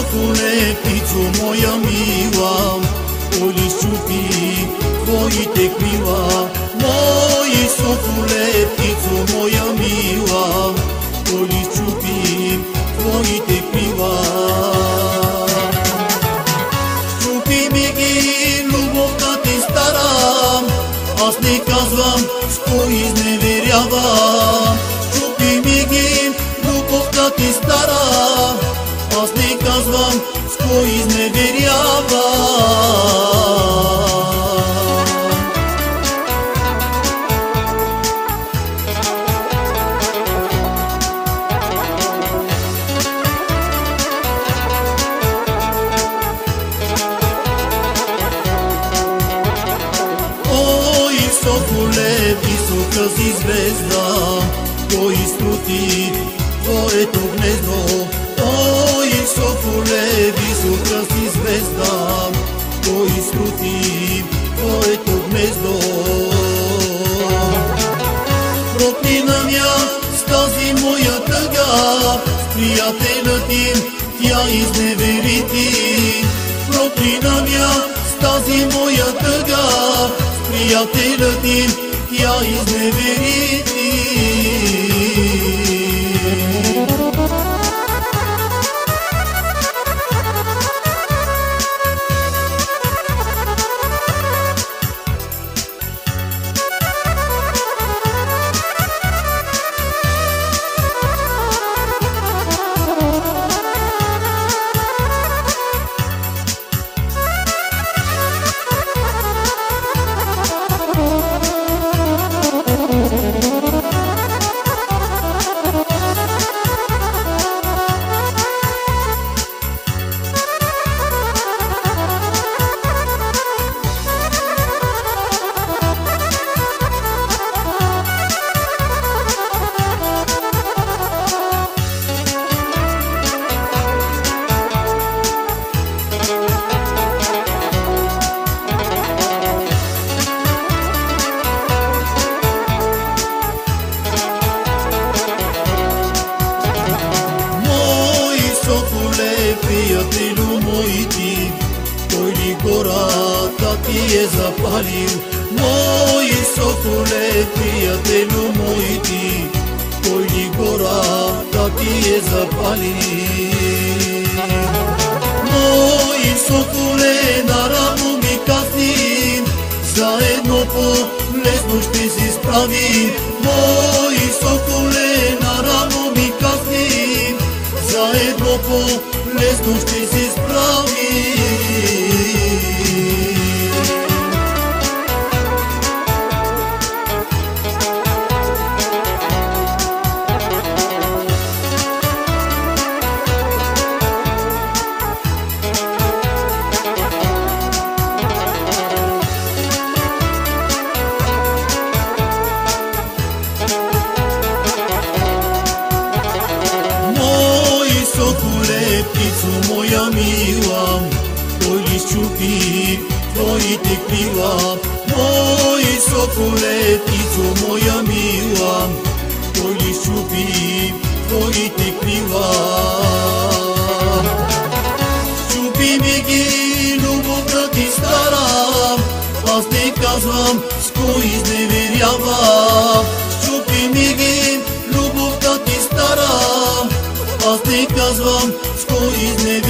соколе, птицо моя мила, кой ли щупи твоите крила? Мой соколе, птицо моя мила, кой ли щупи твоите крила? Щупи ми ги, любовта ти стара, аз не казвам, с кой изневерявам. Щупи ми ги, любовта ти стара, аз не казвам, с кой изневерявам. Ой, соколе, висока си звезда, кой изкрути твоето гнездо? Ой, соколе, висока си звезда, кой изкрути твоето гнездо? Проклина ня с тази моя тъга, с приятеля ти тя изневери ти. Проклина ня с тази моя тъга, с приятеля ти тя изневери ти. Приятелю мой ти, кой ли гората ти е запалил? Мой соколе, приятелю мой ти, кой ли гората ти е запалил? Мой соколе, наравно ми казни, заедно по-лесно ще се справим. Мой соколе, наравно ми казни, заедно по-лесно ще се справим. Соколе, птицо моя мила, кой ли щупи твоите крила? Мой соколе, птицо моя мила, кой ли щупи твоите крила? Щупи ми ги, любовта ти стара, аз не казвам, с кой изневерявам. Щупи ми ги, любовта ти стара, аз не казвам, с кой изневерявам.